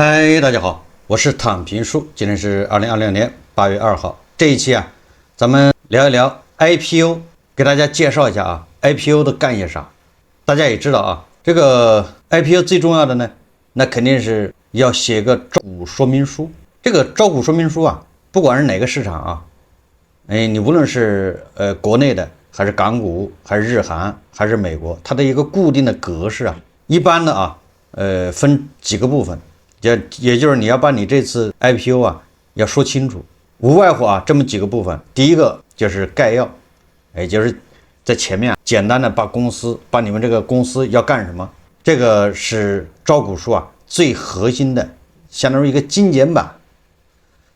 嗨，大家好，我是躺平叔，今天是2026年8月2号。這一期啊，咱們聊一聊 IPO， 給大家介紹一下啊 ，IPO 的幹些啥。大家也知道啊，這個 IPO 最重要的呢，那肯定是要寫個招股說明書。這個招股說明書啊，不管是哪個市場啊，你無論是國內的，還是港股，還是日韓，還是美國，它的一個固定的格式啊，一般的啊，分幾個部分。也就是你要把你這次 IPO 啊要說清楚，無外乎啊這麼幾個部分。第一個就是概要，也就是在前面簡單的把你們這個公司要幹什麼，這個是招股書啊最核心的，相當於一個精簡版，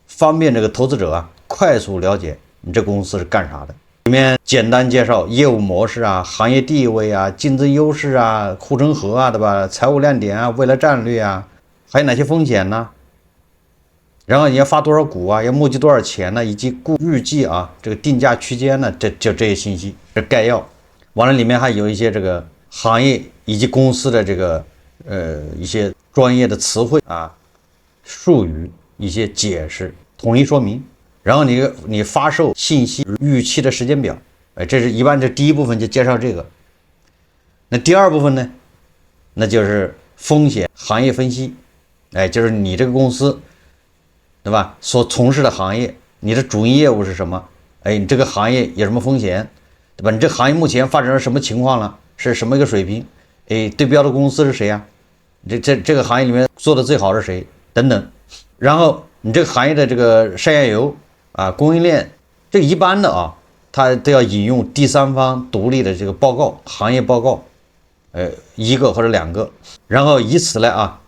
方便這個投資者啊快速了解你這公司是幹啥的。裡面簡單介紹業務模式啊、行業地位啊、競爭優勢啊、護城河啊，对吧？財務亮點啊、未來戰略啊。還有哪些風險呢？然後你要發多少股啊？要募集多少錢呢？以及預計啊這個定價區間呢？就這些信息是概要。完了，裡面還有一些這個行業以及公司的這個一些專業的詞彙啊、術語一些解釋、統一說明。然後你發售信息預期的時間表，這是一般這第一部分就介紹這個。那第二部分呢，那就是風險行業分析。就是你這個公司，對吧？所從事的行業，你的主營業務是什麼？你這個行業有什麼風險，對吧？你這個行業目前發展成什麼情況了？是什麼一個水平？對標的公司是誰呀？這個行業裡面做的最好是誰？等等。然後你這個行業的這個上下游啊、供應鏈，這個一般的啊，它都要引用第三方獨立的這個報告，行業報告，一個或者兩個，然後以此來啊。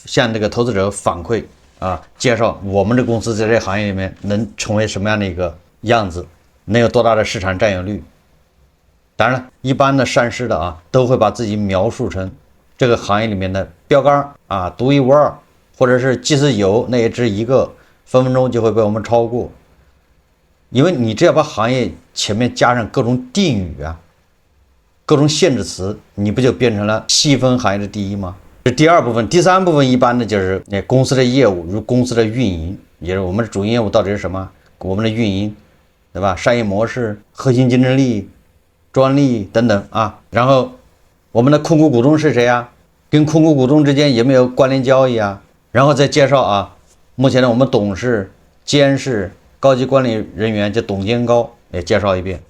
向這個投資者反饋啊，介紹我們這公司在這個行業裡面能成為什麼樣的一個樣子，能有多大的市場占有率。當然了，一般的上市的啊，都會把自己描述成這個行業裡面的標杆啊，獨一無二，或者是即使有，那也只一個，分分鐘就會被我們超過。因為你只要把行業前面加上各種定語啊，各種限制詞，你不就變成了細分行業的第一嗎？這第二部分，第三部分一般的就是公司的業務，如公司的運營，也就是我們的主營業務到底是什麼，我們的運營，對吧？商業模式、核心競爭力、專利等等啊。然後我們的控股股東是誰啊？跟控股股東之間有沒有關聯交易啊？然後再介紹啊，目前的我們董事、監事、高級管理人員，就董监高也介紹一遍，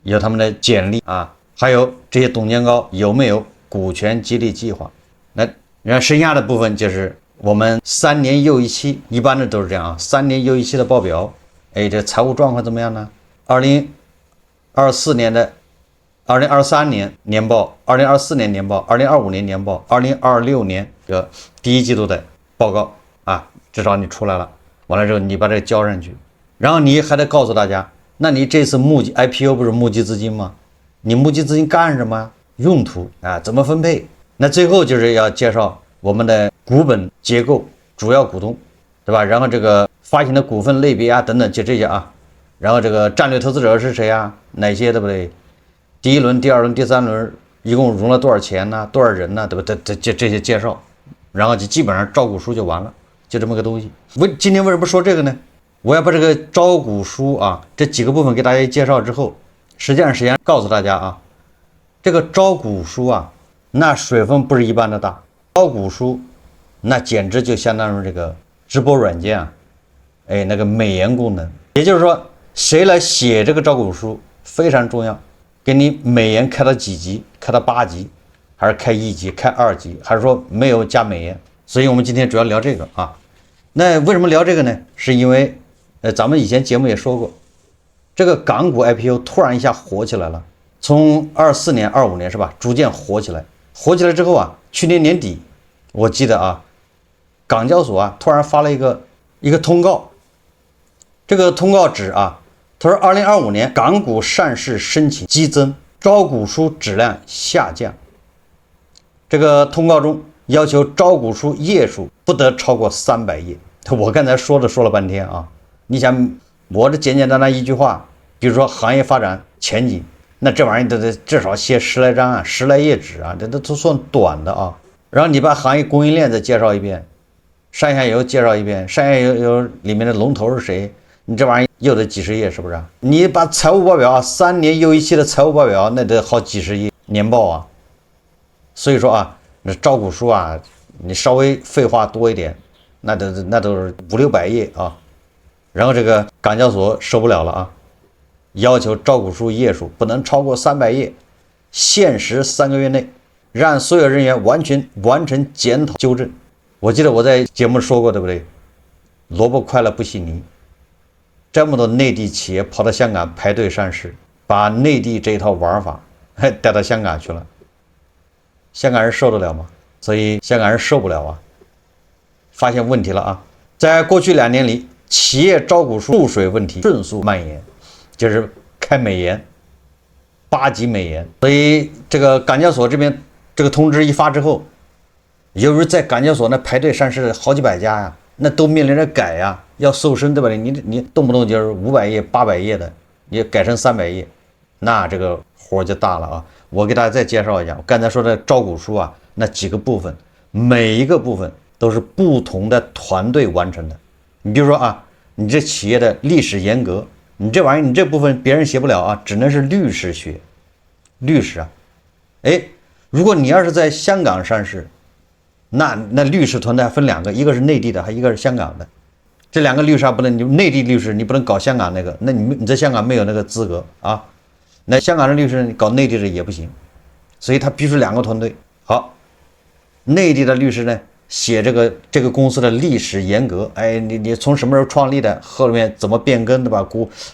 有他們的簡歷啊，還有這些董監高有沒有股權激勵計劃。那然後剩下的部分就是我們3年又一期，一般的都是這樣啊，3年又一期的報表。這財務狀況怎麼樣呢？2024年的2023年年報，2024年年報，2025年年報，2026年的第一季度的報告啊，至少你出來了。完了之後你把这個交上去，然後你還得告訴大家，那你這次募集 IPO 不是募集資金嗎？你募集資金幹什麼？用途啊，怎麼分配？那最後就是要介紹我們的股本結構、主要股東，對吧？然後這個發行的股份類別啊，等等，就這些啊。然後這個戰略投資者是誰啊？哪些，對不對？第一輪、第二輪、第三輪一共融了多少錢呢？多少人呢？對不對？這些介紹，然後就基本上招股書就完了，就這麼個東西。今天為什麼說這個呢？我要把這個招股書啊這幾個部分給大家介紹之後，實際上告訴大家啊。這個招股書啊，那水分不是一般的大。招股書，那簡直就相當於這個直播軟件啊，那個美顏功能。也就是說，誰來寫這個招股書非常重要。給你美顏開到幾級？開到8級，還是開1級？開2級？還是說沒有加美顏？所以我們今天主要聊這個啊。那為什麼聊這個呢？是因為咱們以前節目也說過，這個港股 IPO 突然一下火起來了。從24年、25年是吧，逐漸火起來。火起來之後啊，去年年底，我記得啊，港交所啊突然發了一個通告。這個通告指啊，他說2025年港股上市申請激增，招股書質量下降。這個通告中要求招股書頁數不得超過300頁。我剛才說了半天啊，你想我這簡簡單單一句話，比如說行業發展前景。那這玩意兒都得至少寫10來張啊，10來頁紙啊，這都算短的啊。然後你把行業供應鏈再介紹一遍，上下游介紹一遍，上下游裡面的龍頭是誰？你這玩意又得幾十頁，是不是？你把財務報表啊，3年又一期的財務報表，那得好幾十頁年報啊。所以說啊，那招股書啊，你稍微廢話多一點，那都是500-600頁啊。然後這個港交所受不了了啊，要求招股書頁數不能超過300頁，限時3個月內讓所有人員完成檢討糾正。我記得我在節目說過，對不對？蘿蔔快了不洗泥。這麼多內地企業跑到香港排隊上市，把內地這一套玩法帶到香港去了，香港人受得了嗎？所以香港人受不了啊，發現問題了啊！在過去2年裡，企業招股書注水問題迅速蔓延，就是開美顏，8級美顏。所以這個港交所這邊這個通知一發之後，由於在港交所那排隊上市好幾百家呀，那都面臨着改呀，要瘦身，对吧？你動不動就是500頁、800頁的，你改成300頁，那這個活就大了啊！我給大家再介紹一下，我剛才說的招股書啊，那幾個部分，每一個部分都是不同的團隊完成的。你比如說啊，你這企業的歷史沿革，你這玩意兒你這部分別人寫不了啊，只能是律師學，律師啊，哎，如果你要是在香港上市，那律師团队還分2個，一個是內地的，還一個是香港的。這2個律師還不能，你內地律師你不能搞香港那個，那你在香港沒有那個資格啊。那香港的律師你搞內地的也不行，所以他必須2個团队。好，內地的律師呢寫這個公司的歷史沿革，哎，你從什麼時候創立的，後面怎麼變更，對吧？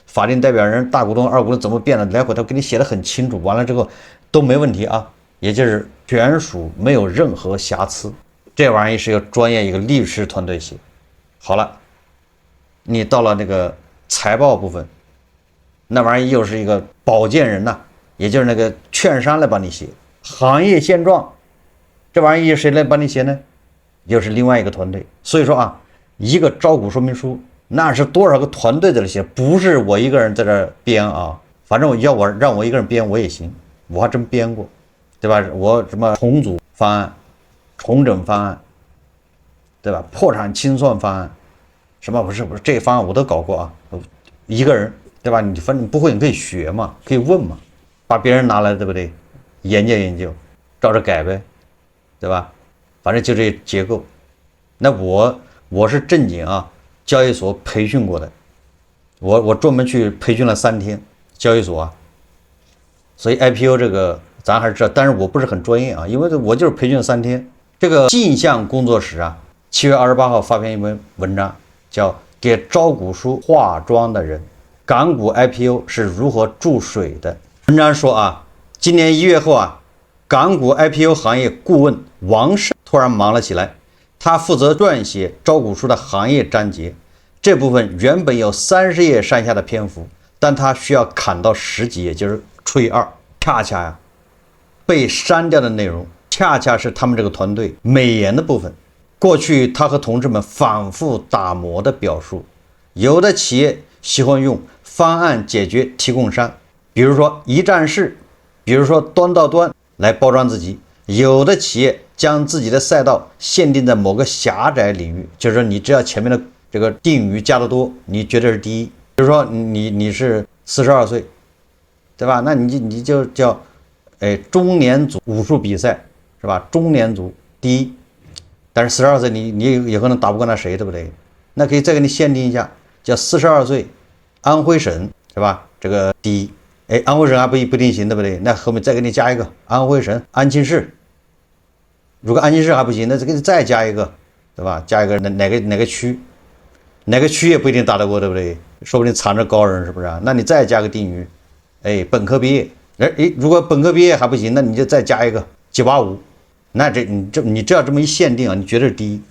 法定代表人、大股東、二股東怎麼變的，來回他給你寫得很清楚。完了之後都沒問題啊，也就是全屬沒有任何瑕疵。這玩意是要專業一個律師團隊寫。好了，你到了那個財報部分，那玩意又是一個保薦人吶，也就是那個券商來幫你寫行業現狀，這玩意誰來幫你寫呢？又是另外一個團隊。所以說啊，一個招股說明書那是多少個團隊在這寫，不是我一個人在這編啊。反正讓我一個人編我也行，我還真編過，對吧？我什麼重組方案、重整方案，对吧？破產清算方案，什麼不是這方案我都搞過啊，一個人，對吧？你反正不會你可以學嘛，可以問嘛，把別人拿來，对不對？研究，照着改唄，對吧？反正就這結構。那我是正經啊，交易所培訓過的，我專門去培訓了3天交易所啊，所以 IPO 這個咱還是知道，但是我不是很專業啊，因為我就是培訓了3天。這個鏡像工作室啊，7月28號發表一篇文章，叫《給招股書化妝的人：港股 IPO 是如何注水的》。文章說啊，今年1月後啊，港股 IPO 行業顧問王勝突然忙了起來，他負責撰寫招股書的行業章節，這部分原本有30頁上下的篇幅，但他需要砍到10幾頁，就是除以2，恰恰呀，被刪掉的內容恰恰是他們這個團隊美顏的部分。過去他和同志們反覆打磨的表述，有的企業喜歡用方案解決提供商，比如說一站式，比如說端到端來包裝自己；有的企業將自己的賽道限定在某個狹窄領域，就是說你只要前面的這個定語加得多，你絕對是第一。比如說你是42歲，對吧？那你就叫中年組武術比賽，是吧？中年組第一。但是42岁你有可能打不过那誰，对不对？那可以再给你限定一下，叫42歲安徽省，是吧？這個第一，安徽省還不一定行，對不對？那後面再給你加一個安徽省安慶市。如果安慶市還不行，那再給你再加一個，對吧？加一個哪個區，哪個區也不一定打得過，對不對？說不定藏着高人，是不是啊？那你再加個定語，本科畢業，如果本科畢業還不行，那你就再加一個985。那你只要這麼一限定啊，你絕對是第一，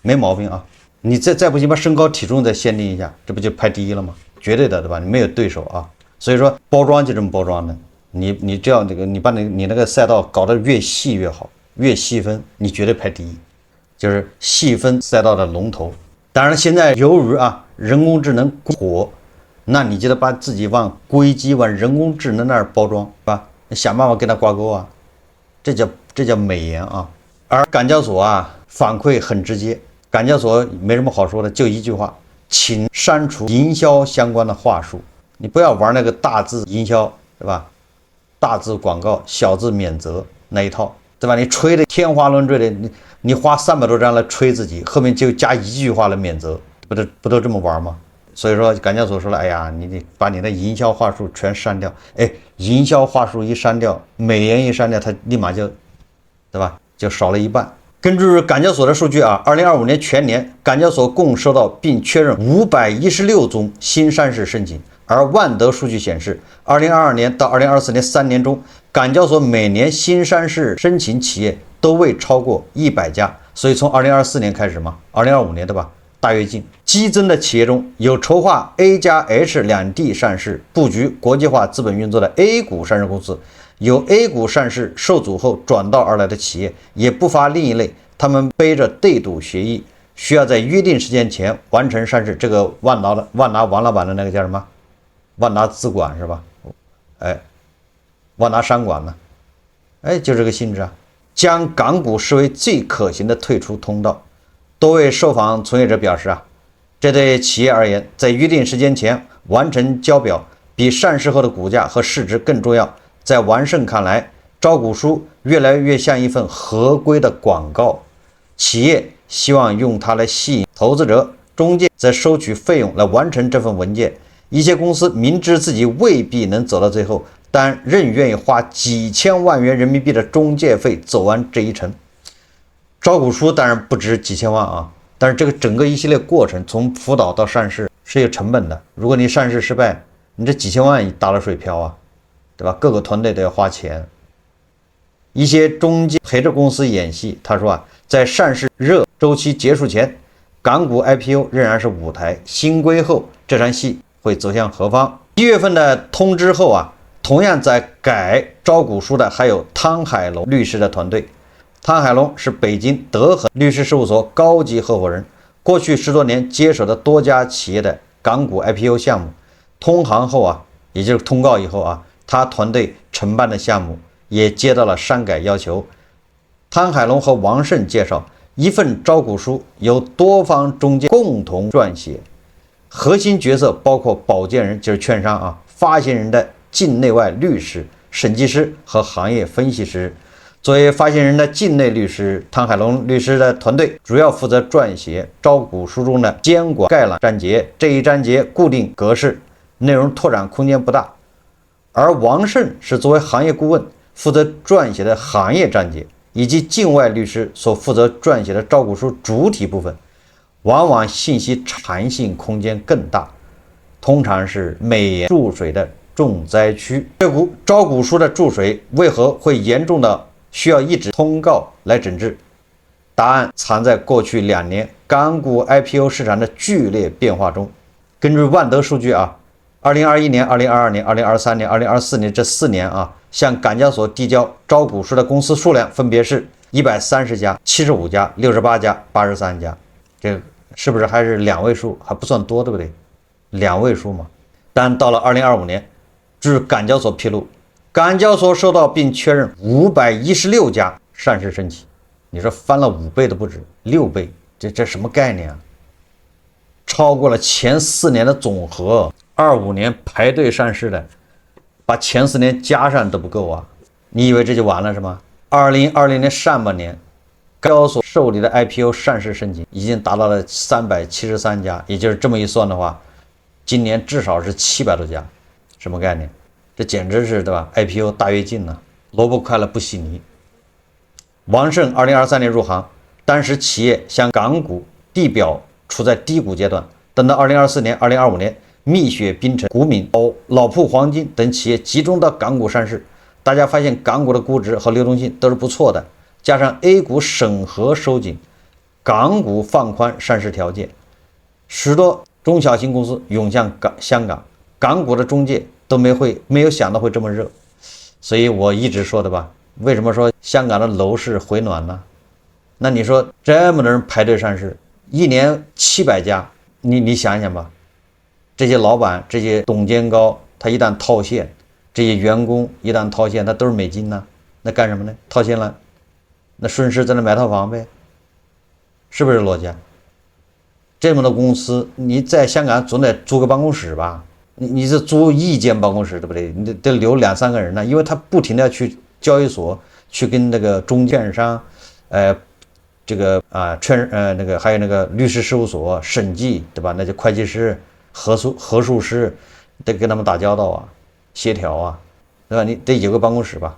沒毛病啊。你再不行把身高體重再限定一下，這不就排第一了嗎？絕對的，對吧？你沒有對手啊。所以說包裝就這麼包裝的，你這樣你把你那個賽道搞得越細越好，越細分，你絕對排第一，就是細分賽道的龍頭。當然現在由於啊人工智能火，那你就得把自己往硅基往人工智能那兒包裝，是吧？想辦法跟它掛鈎啊。這叫美顏啊。而港交所啊反饋很直接，港交所沒什麼好說的，就一句話，請刪除營銷相關的話術，你不要玩那個大字營銷，對吧？大字廣告，小字免責那一套，對吧？你吹的天花亂墜的，你花300多張來吹自己，後面就加一句話來免責，不都這麼玩嗎？所以說港交所說了，哎呀，你得把你的營銷話術全刪掉。哎，營銷話術一刪掉，美颜一刪掉，它立馬就，对吧？就少了一半。根据港交所的数据啊，2025年全年港交所共收到并確認516宗新上市申請。而萬德數據顯示，2022年到2024年3年中，港交所每年新上市申請企業都未超過100家。所以從2024年開始嘛，2025年對吧？大躍進，激增的企業中有籌劃 A 加 H 兩地上市、布局國際化資本運作的 A 股上市公司，有 A 股上市受阻後轉道而來的企業，也不乏另一類，他們背着對賭協議，需要在約定時間前完成上市。這個萬達王老闆的那個叫什麼？萬達資管是吧？哎，萬達商管呢？哎，就這個性質啊，將港股視為最可行的退出通道。多位受訪從業者表示啊，這對企業而言，在約定時間前完成交表，比上市後的股價和市值更重要。在王胜看來，招股書越來越像一份合規的廣告，企業希望用它來吸引投資者，中介再收取費用來完成這份文件。一些公司明知自己未必能走到最後，但仍願意花幾千萬元人民幣的中介費走完這一程。招股書當然不值幾千萬啊，但是這個整個一系列過程，從輔導到上市是有成本的。如果你上市失敗，你這幾千萬打了水漂啊，對吧？各個团隊都要花錢。一些中介陪着公司演戲，他說啊，在上市熱周期結束前，港股 IPO 仍然是舞台，新規後這場戲會走向何方？1月份的通知後啊，同樣在改招股書的還有湯海龍律師的團隊。湯海龍是北京德恒律師事務所高級合夥人，過去10多年接手的多家企業的港股 IPO 項目，通航後啊，也就是通告以後啊，他團隊承辦的項目也接到了刪改要求。湯海龍和王胜介紹，一份招股書由多方中介共同撰寫，核心角色包括保薦人就是券商啊，發行人的境內外律師、審計師和行業分析師。作為發行人的境內律師，湯海龍律師的團隊主要負責撰寫招股書中的監管概覽章節，這一章節固定格式，內容拓展空間不大。而王勝是作為行業顧問，負責撰寫的行業章節，以及境外律師所負責撰寫的招股書主體部分，往往信息彈性空間更大，通常是美颜注水的重災區。招股書的注水為何會嚴重的需要一紙通告來整治？答案藏在過去2年港股 IPO 市場的劇烈變化中。根據萬德數據啊，2021年、2022年、2023年、2024年這4年啊，向港交所遞交招股書的公司數量分別是130家、75家、68家、83家，這是不是還是2位數？還不算多，对不對？2位數嘛。但到了2025年，據港交所披露，港交所收到並確認516家上市申請，你說翻了5倍都不止，6倍，這什麼概念啊？超過了前4年的總和，25年排隊上市的，把前4年加上都不夠啊！你以為這就完了是嗎？2020年上半年，港交所受理的 IPO 上市申請已經達到了373家，也就是這麼一算的話，今年至少是700多家，什麼概念？這簡直是對吧 ？IPO 大躍進呢，蘿蔔快了不洗泥。王勝2023年入行，當時企業向港股遞表處在低谷階段，等到2024年、2025年，蜜雪冰城、股敏、老鋪黄金等企業集中到港股上市，大家發现港股的估值和流动性都是不錯的，加上 A 股審核收緊，港股放寬上市條件，許多中小型公司湧向香港，港股的中介都沒有想到會這麼熱，所以我一直說的吧，為什麼說香港的樓市回暖呢？那你說這麼多人排隊上市，1年700家，你想想吧，這些老闆、這些董監高，他一旦套現，這些員工一旦套現，他都是美金呢，那幹什麼呢？套現了，那順勢在那買套房唄，是不是邏輯啊？這麼多公司，你在香港总得租個辦公室吧？你是租一間办公室，对不对？你得留2、3个人呢，因为他不停的去交易所去跟那个中券商，这个那个还有那个律師事務所審計，對吧？那些會計師、核數師得跟他們打交道啊，協調啊，對吧？你得有個辦公室吧。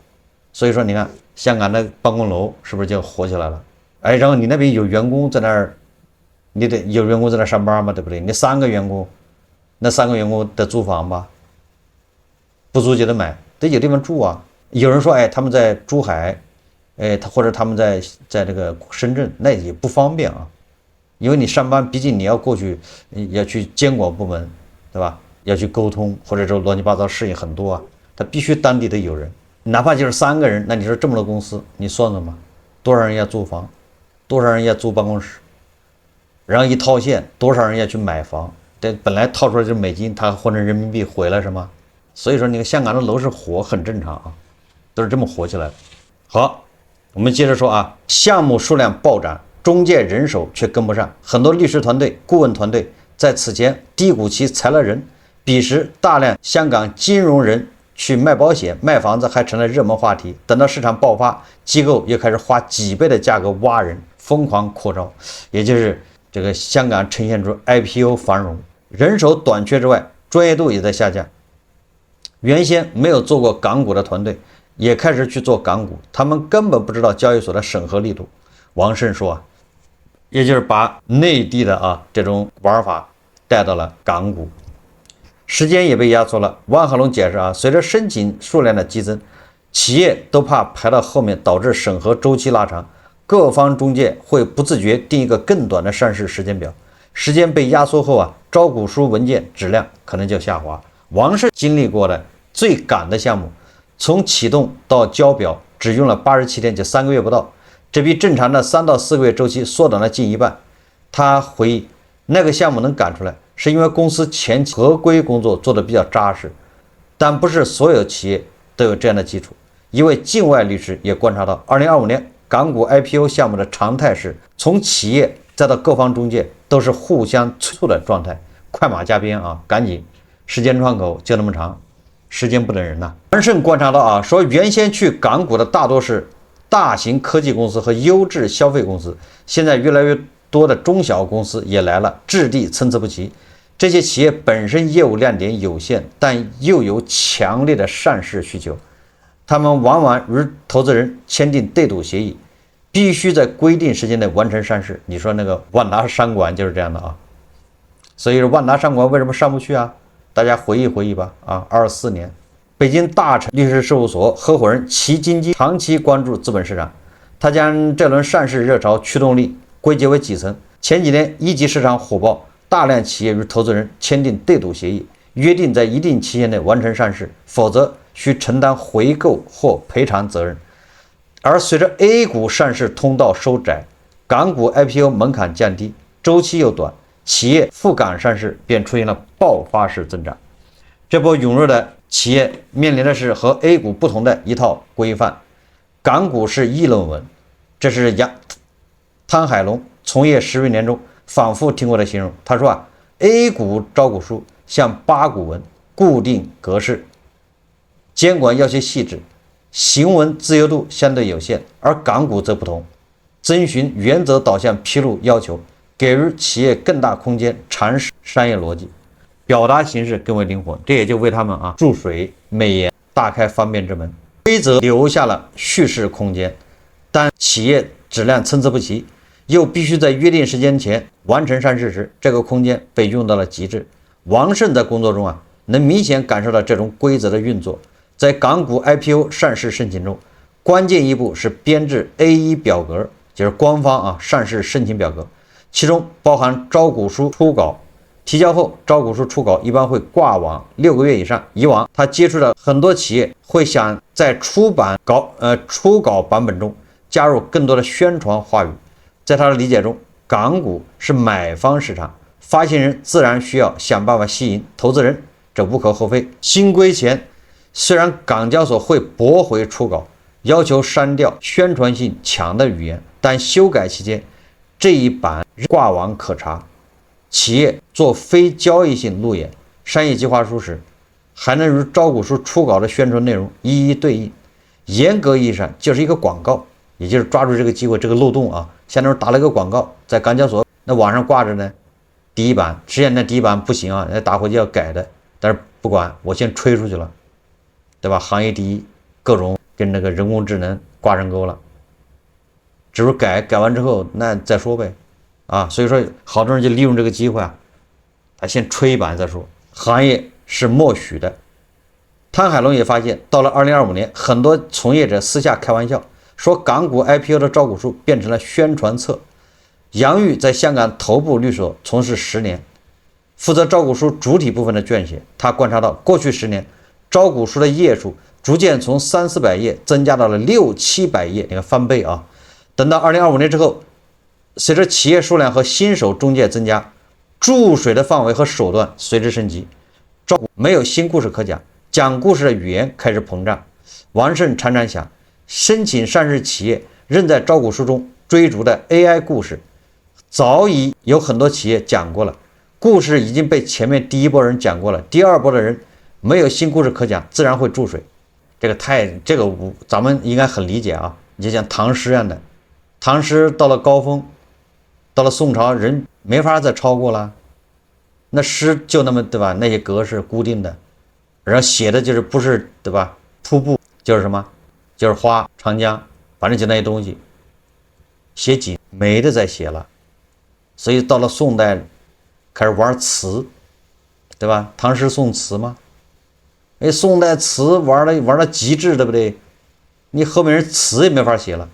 所以說，你看香港的辦公樓是不是就火起來了？哎，然後你那邊有員工在那兒，你得有員工在那上班嘛，對不對？你3個員工，那3個員工得租房吧？不租就得買，得有地方住啊。有人說，哎，他們在珠海，哎，或者他們在這個深圳，那也不方便啊，因為你上班，畢竟你要過去，要去監管部門，對吧？要去溝通，或者說亂七八糟事情很多啊，他必須當地得有人，哪怕就是3個人，那你說這麼多公司，你算算吧，多少人要租房，多少人要租辦公室，然後一套現，多少人要去買房？這本來套出來就是美金，它換成人民幣回來是嗎？所以說，那個香港的樓市火很正常啊，都是這麼火起來的。好，我們接着說啊，項目數量暴漲，中介人手卻跟不上，很多律師團隊、顧問團隊在此前低谷期裁了人，彼時大量香港金融人去賣保險、賣房子還成了熱門話題。等到市場爆發，機構又開始花幾倍的價格挖人，瘋狂擴招，也就是這個香港呈現出 IPO 繁榮，人手短缺之外，專業度也在下降。原先沒有做過港股的團隊也開始去做港股，他們根本不知道交易所的審核力度。王勝說啊，也就是把內地的這種玩法帶到了港股，時間也被壓縮了。萬和龍解釋啊，隨着申請數量的激增，企業都怕排到後面導致審核週期拉長，各方中介會不自覺定一個更短的上市時間表，時間被壓縮後啊，招股書文件質量可能就下滑。王勝經歷過的最趕的項目，從啟動到交表只用了87天，就3個月不到，這比正常的3到4個月週期縮短了近一半。他回憶，那個項目能趕出來，是因為公司前期合規工作做得比較扎實，但不是所有企業都有這樣的基礎。一位境外律師也觀察到，2025年港股 IPO 項目的常態是，從企業再到各方中介都是互相催促的狀態，快馬加鞭啊，趕緊，時間窗口就那麼長。時間不等人吶。王勝觀察到啊，說原先去港股的大多是大型科技公司和優質消費公司，現在越來越多的中小公司也來了，質地參差不齊。這些企業本身業務亮點有限，但又有強烈的上市需求，他們往往與投資人簽訂對賭協議，必須在規定時間內完成上市。你說那個萬達商館就是這樣的啊。所以萬達商館為什麼上不去啊？大家回憶回憶吧啊！24年，北京大成律師事務所合夥人齊金基長期關注資本市場，他將這輪上市熱潮驅動力歸結為幾層。前幾年一級市場火爆，大量企業與投資人簽訂對賭協議，約定在一定期限內完成上市，否則需承擔回購或賠償責任。而隨着 A 股上市通道收窄，港股 IPO 門檻降低，週期又短，企業赴港上市便出現了爆發式增長。這波湧入的企業面臨的是和 A 股不同的一套規範。港股是議論文，這是湯海龍從業10餘年中反覆聽過的形容。他說啊 ，A 股招股書像八股文，固定格式，監管要求細緻，行文自由度相對有限，而港股則不同，遵循原則導向披露要求，給予企業更大空間嘗試商業邏輯，表達形式更為靈活，這也就為他們注水美顏，大開方便之門。規則留下了敘事空間，但企業質量參差不齊，又必須在約定時間前完成上市時，這個空間被用到了極致。王勝在工作中能明顯感受到這種規則的運作。在港股 IPO 上市申請中，關鍵一步是編製 A1 表格，就是官方上市申請表格。其中包含招股書初稿，提交後招股書初稿一般會掛網6個月以上。以往他接觸的很多企業會想在初稿版本中加入更多的宣傳話語。在他的理解中，港股是買方市場，發行人自然需要想辦法吸引投資人，這無可厚非。新規前，雖然港交所會駁回初稿，要求刪掉宣傳性強的語言，但修改期間這一版掛網可查，企業做非交易性路演、商業計劃書時，還能與招股書初稿的宣傳內容一一對應。嚴格意義上就是一個廣告，也就是抓住這個機會、這個漏洞啊，相當於打了一個廣告，在港交所那網上掛着呢，第一版，實際上那第一版不行啊，那打回去要改的，但是不管，我先吹出去了，对吧？行業第一，各種跟那個人工智能掛上鈎了，只是改完之後那再說唄，啊，所以說好多人就利用這個機會啊，他先吹一版再說，行業是默許的。湯海龍也發現，到了2025年，很多從業者私下開玩笑說，港股 IPO 的招股書變成了宣傳冊。楊玉在香港頭部律所從事10年，負責招股書主體部分的撰寫。他觀察到，過去10年，招股書的頁數逐漸從300-400頁增加到了600-700頁，你看翻倍啊！等到2025年之後，隨着企業數量和新手中介增加，注水的範圍和手段隨之升級，招股沒有新故事可講。講故事的語言開始膨脹。王勝常常想，申請上市企業仍在招股書中追逐的 AI 故事，早已有很多企業講過了，故事已經被前面第一波人講過了，第二波的人沒有新故事可講，自然會注水。這個咱們應該很理解啊。你就像唐詩一樣的，唐詩到了高峰，到了宋朝人沒法再超過了，那詩就那麼，對吧？那些格式固定的。然後寫的就是不是，對吧？瀑布就是什麼？就是花、長江，反正就那些東西。寫景没得再寫了，所以到了宋代開始玩詞，對吧？唐詩宋詞嘛。哎，宋代詞玩到極致，對不對？你後面人詞也沒法寫了，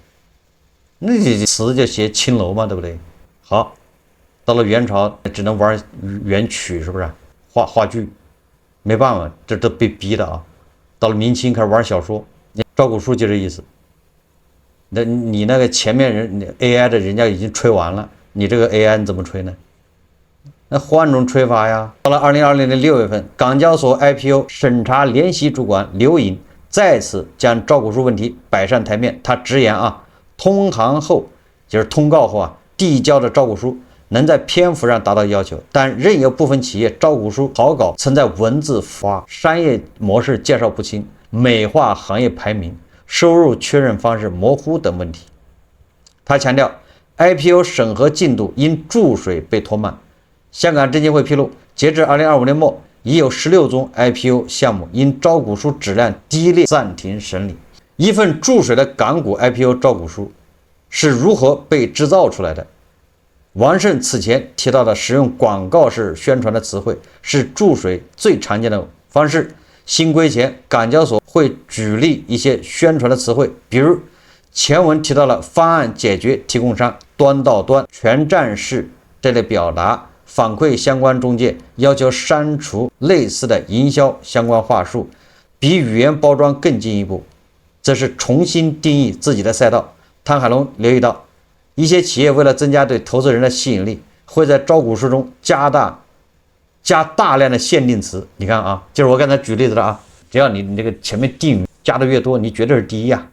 那你詞就寫青樓嘛，对不对？好，到了元朝只能玩元曲，是不是？话劇。沒辦法，這都被逼的啊！到了明清開始玩小說，招股書就這意思。那你那個前面人 AI 的人家已經吹完了，你這個 AI 你怎麼吹呢？那換種吹法呀！到了2020年6月份，港交所 IPO 審查聯席主管劉穎再次將招股書問題擺上台面。他直言啊，通函後就是通告後啊，遞交的招股書能在篇幅上達到要求，但仍有部分企業招股書草稿曾在文字化、商業模式介紹不清、美化行業排名、收入確認方式模糊等問題。他強調 ，IPO 審核進度因注水被拖慢。香港證監會披露，截至2025年末，已有16宗 IPO 項目因招股書質量低劣暫停審理。一份注水的港股 IPO 招股書是如何被制造出來的？王勝此前提到的使用廣告式宣傳的詞彙是注水最常見的方式。新規前，港交所會舉例一些宣傳的詞彙，比如前文提到了方案解決提供商、端到端、全站式這類表達，反饋相關中介，要求刪除類似的營銷相關話術，比語言包裝更進一步，這是重新定義自己的賽道。湯海龍留意到，一些企業為了增加對投資人的吸引力，會在招股書中加大量的限定詞。你看啊，就是我剛才舉例子的啊，只要你這個前面定語加的越多，你絕對是第一啊！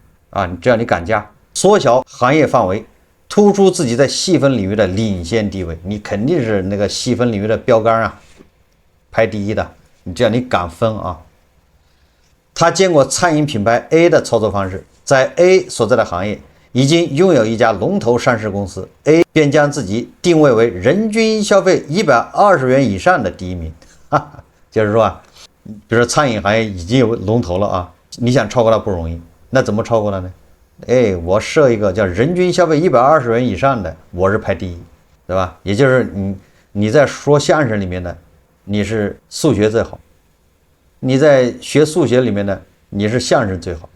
只要你敢加，縮小行業範圍，突出自己在細分領域的領先地位，你肯定是那個細分領域的標杆啊，排第一的。你只要你敢分啊。他見過餐飲品牌 A 的操作方式，在 A 所在的行業已經擁有一家龍頭上市公司 ，A 便将自己定位為人均消費120元以上的第一名。就是說啊，比如说餐飲行業已經有龍頭了啊，你想超過它不容易，那怎麼超過它呢？我設一個叫人均消費120元以上的，我是排第一，對吧？也就是你在說相聲裡面的，你是數學最好；你在學數學裡面的，你是相聲最好。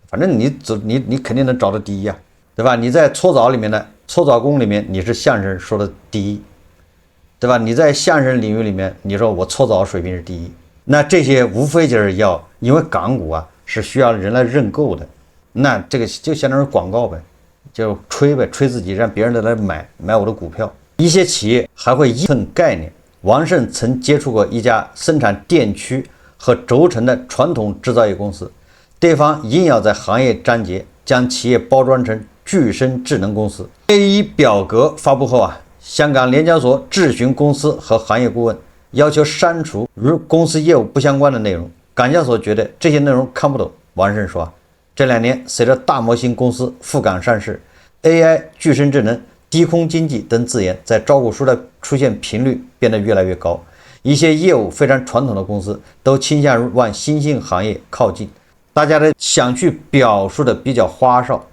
反正你肯定能找到第一啊，对吧？你在搓澡里面的搓澡工裡面，你是相声說的第一，对吧？你在相聲領域裡面，你說我搓澡水平是第一，那這些無非就是要，因為港股啊是需要人來認購的，那這個就相當於廣告唄，就吹唄，吹自己，讓別人來買我的股票。一些企業還會依份概念。王勝曾接觸過一家生產電驅和軸承的傳統製造業公司。對方硬要在行業章節將企業包裝成具身智能公司。A1 表格發布後啊，香港联交所質詢公司和行業顧問，要求刪除與公司業務不相關的內容。港交所覺得這些內容看不懂。王勝說，這2年隨着大模型公司赴港上市， AI、具身智能、低空經濟等字眼在招股書的出現頻率變得越來越高，一些業務非常傳統的公司都傾向於往新興行業靠近，大家的想去表述的比較花哨，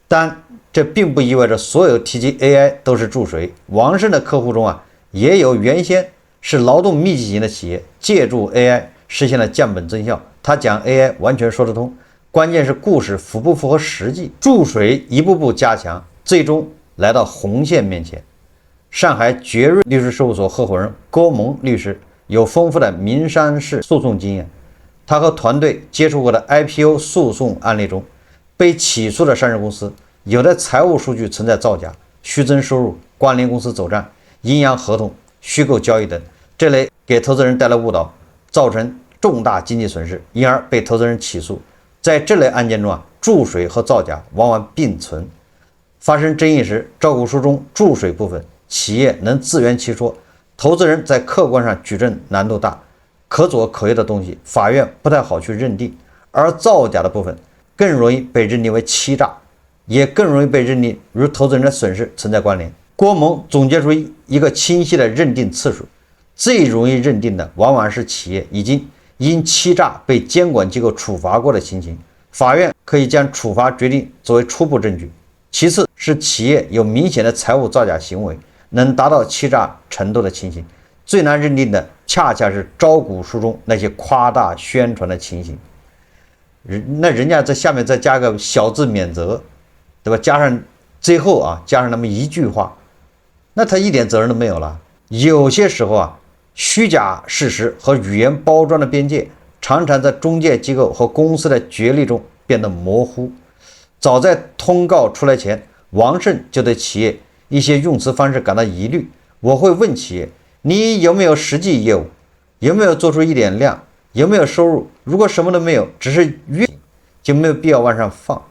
但這並不意味着所有提及 AI 都是注水。王勝的客戶中也有原先是勞動密集型的企業，借助 AI 實現了降本增效。他講 AI 完全說得通，關鍵是故事符不符合實際。注水一步步加強，最終來到紅線面前。上海爵瑞律師事務所合夥人郭蒙律師有豐富的民商事訴訟經驗，他和團隊接觸過的 IPO 訴訟案例中，被起訴的上市公司有的財務數據存在造假、虛增收入、關聯公司走賬、陰陽合同、虛構交易等，這類給投資人帶來誤導，造成重大經濟損失，因而被投資人起訴。在這類案件中注水和造假往往並存。發生爭議時，招股書中注水部分，企業能自圓其說，投資人在客觀上舉證難度大，可左可右的東西，法院不太好去認定。而造假的部分更容易被認定為欺詐，也更容易被認定與投資人的損失存在關聯。郭蒙總結出一個清晰的認定次數，最容易認定的往往是企業已經因欺詐被監管機構處罰過的情形，法院可以將處罰決定作為初步證據。其次是企業有明顯的財務造假行為，能達到欺詐程度的情形。最難認定的恰恰是招股書中那些誇大宣傳的情形。那人家在下面再加個小字免責，對吧？加上最後加上那麼一句話，那他一點責任都沒有了。有些時候虛假事實和語言包裝的邊界常常在中介機構和公司的角力中變得模糊。早在通告出來前，王勝就对企業一些用詞方式感到疑慮。我會問企業，你有沒有實際業務？有沒有做出一點量？有沒有收入？如果什麼都沒有，只是願景，就沒有必要往上放。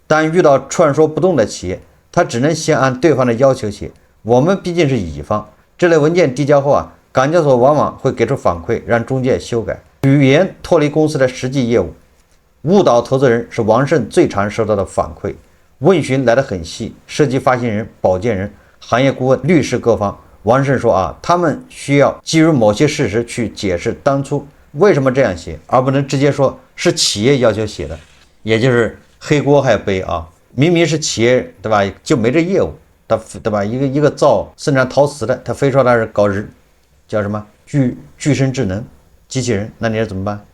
但遇到串說不動的企業，他只能先按對方的要求寫。我們畢竟是乙方，這類文件遞交後港交所往往會給出反饋，讓中介修改。語言脫離公司的實際業務，誤導投資人是王勝最常收到的反饋。問詢來得很細，涉及發行人、保薦人、行業顧問、律師各方。王勝說他們需要基於某些事實去解釋當初為什麼這樣寫，而不能直接說是企業要求寫的，也就是黑鍋還要背明明是企業，對吧？就沒這業務，他對吧？一個造生產陶瓷的，他非說他是搞叫什麼具身智能機器人，那你說怎麼辦？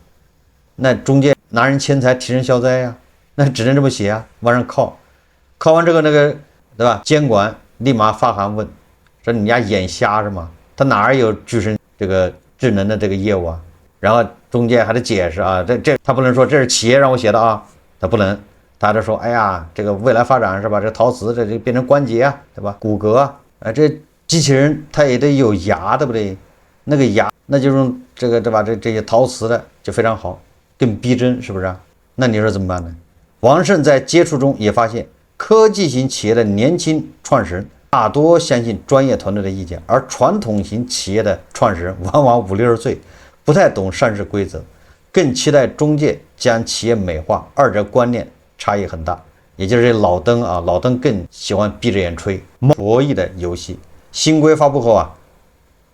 那中介拿人錢財替人消災呀，那只能這麼寫往上靠完這個對吧？監管立馬發函問，說你家眼瞎是嗎？他哪兒有具身這個智能的這個業務然後中介還得解釋這他不能說這是企業讓我寫的他不能，他還得說哎呀，這個未來發展是吧？這陶瓷這變成關節對吧？骨骼這機器人它也得有牙，對不對？那個牙那就用這個對吧？這些陶瓷的就非常好，更逼真，是不是那你說怎麼辦呢？王勝在接觸中也發現，科技型企業的年輕創始人大多相信專業團隊的意見，而傳統型企業的創始人往往50-60歲，不太懂上市規則，更期待中介將企業美化，二者觀念差異很大。也就是这老登老登更喜歡閉着眼吹博弈的遊戲。新規發布後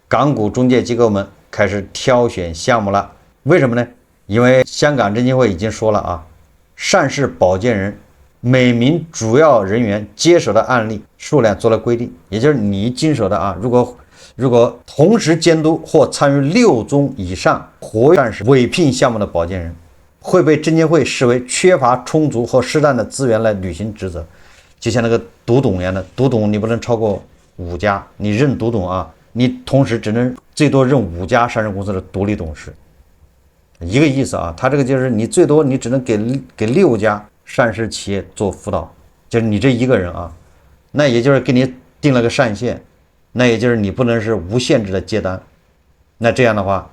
港股中介機構們開始挑選項目了。為什麼呢？因為香港證監會已經說了上市保薦人每名主要人員接手的案例數量做了規定，也就是你經手的如果同時監督或參與6宗以上活躍上市委聘項目的保薦人，會被證監會視為缺乏充足或適當的資源來履行職責。就像那個獨董一樣的，獨董你不能超過5家，你任獨董你同時只能最多任5家上市公司的獨立董事，一个意思他这個就是你最多你只能給6家上市企業做輔導，就是你這一個人那也就是給你定了個上限，那也就是你不能是無限制的接單。那這樣的話，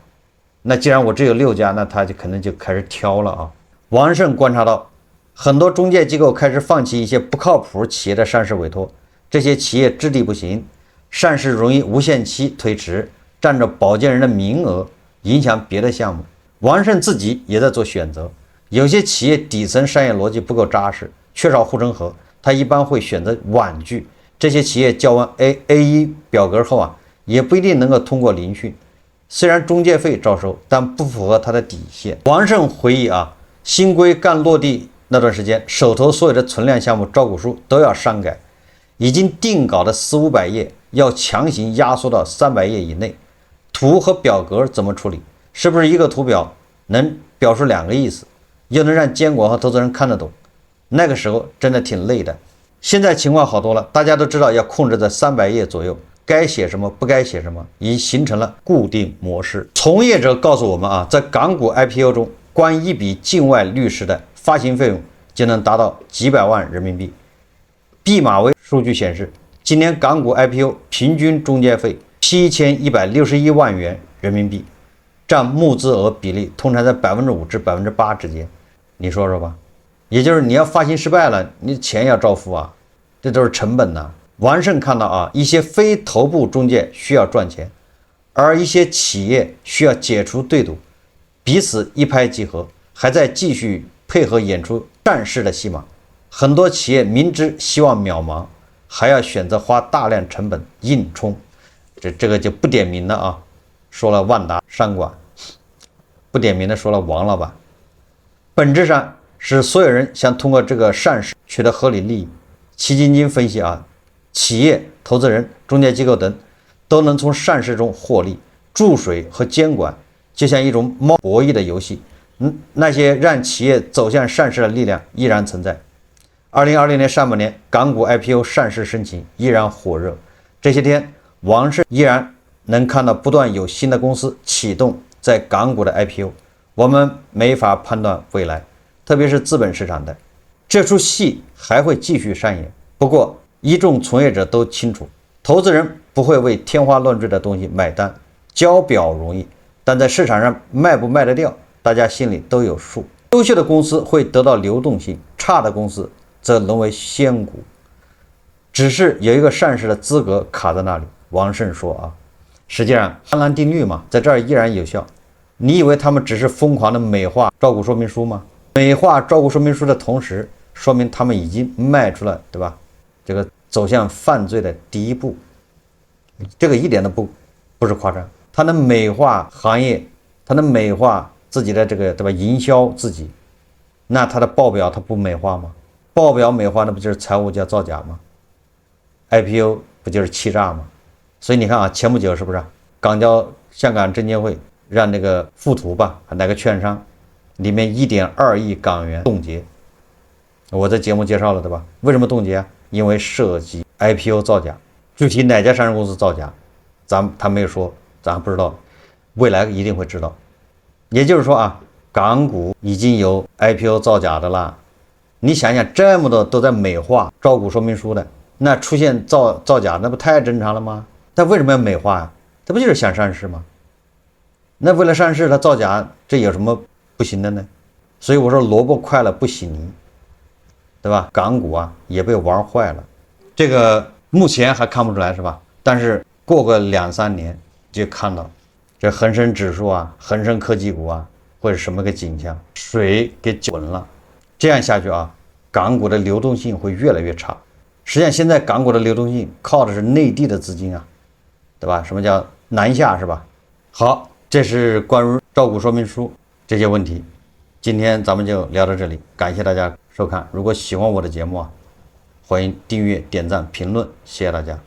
那既然我只有6家，那他就可能就開始挑了王勝觀察到，很多中介機構開始放棄一些不靠譜企業的上市委託，這些企業質地不行，上市容易無限期推遲，占着保荐人的名額，影響別的項目。王胜自己也在做選擇，有些企業底層商業邏輯不夠扎實，缺少護城河，他一般會選擇婉拒。這些企業交完 A1 表格後啊，也不一定能夠通過聆訊。雖然中介費照收，但不符合他的底線。王勝回憶啊，新規剛落地那段時間，手頭所有的存量項目招股書都要刪改，已經定稿的400-500頁要強行壓縮到300頁以內。圖和表格怎麼處理？是不是一個圖表能表述2個意思，又能讓監管和投資人看得懂？那個時候真的挺累的。現在情況好多了，大家都知道要控制在300頁左右，該寫什麼不該寫什麼，已形成了固定模式。從業者告訴我們啊，在港股 IPO 中，光一筆境外律師的發行費用就能達到幾百萬人民幣。畢馬威數據顯示，今年港股 IPO 平均中介費7161萬元人民幣，占募資額比例通常在5%至8%之間。你說說吧，也就是你要發行失敗了，你錢要照付啊，這都是成本呐。王胜看到啊，一些非头部中介需要賺錢，而一些企業需要解除對賭，彼此一拍即合，還在繼續配合演出上市的戲碼。很多企業明知希望渺茫，還要選擇花大量成本硬衝。這個就不點名了啊，說了萬達商管，不點名的說了王老板。本質上是所有人想通過這個上市取得合理利益。基金經分析啊，企業、投資人、中介機構等都能從上市中獲利。注水和監管就像一種貓博弈的遊戲，那些讓企業走向上市的力量依然存在。2020年上半年，港股 IPO 上市申請依然火熱。這些天，王胜依然能看到不斷有新的公司啟動在港股的 IPO。我們沒法判斷未來，特別是資本市場的這出戲還會繼續上演。不過一眾從業者都清楚，投資人不會為天花亂墜的東西買單。交表容易，但在市場上賣不賣得掉，大家心裡都有數。優秀的公司會得到流動性，差的公司則淪為仙股，只是有一個上市的資格卡在那裡。王胜說啊，實際上贪婪定律嘛，在這兒依然有效。你以為他們只是瘋狂的美化招股說明書嗎？美化招股說明書的同時，說明他們已經邁出了，对吧？這個走向犯罪的第一步，這個一點都不是誇張。他能美化行業，他能美化自己的這個，對吧？營銷自己，那他的報表他不美化嗎？報表美化那不就是財務叫造假嗎？ IPO 不就是欺詐嗎？所以你看啊，前不久是不是港交香港證監會讓那個富途吧，哪個券商裡面1.2億港元凍結？我在節目介紹了，對吧？為什麼凍結啊？因為涉及 IPO 造假，具體哪家上市公司造假，他沒有說，咱還不知道，未來一定會知道。也就是說啊，港股已經有 IPO 造假的了。你想想，這麼多都在美化招股說明書的，那出現造假，那不太正常了嗎？他為什麼要美化呀？他不就是想上市嗎？那為了上市他造假，這有什麼不行的呢？所以我說蘿蔔快了不洗泥，對吧？港股啊也被玩壞了，這個目前還看不出來是吧？但是過個2-3年就看到這恆生指數啊、恆生科技股啊會是什麼個景象？水給滾了，這樣下去啊，港股的流動性會越來越差。實際上現在港股的流動性靠的是內地的資金啊，對吧？什麼叫南下是吧？好，這是關於招股說明書這些問題，今天咱們就聊到這裡，感謝大家收看。如果喜歡我的節目啊，歡迎訂閱、點讚、評論，謝謝大家。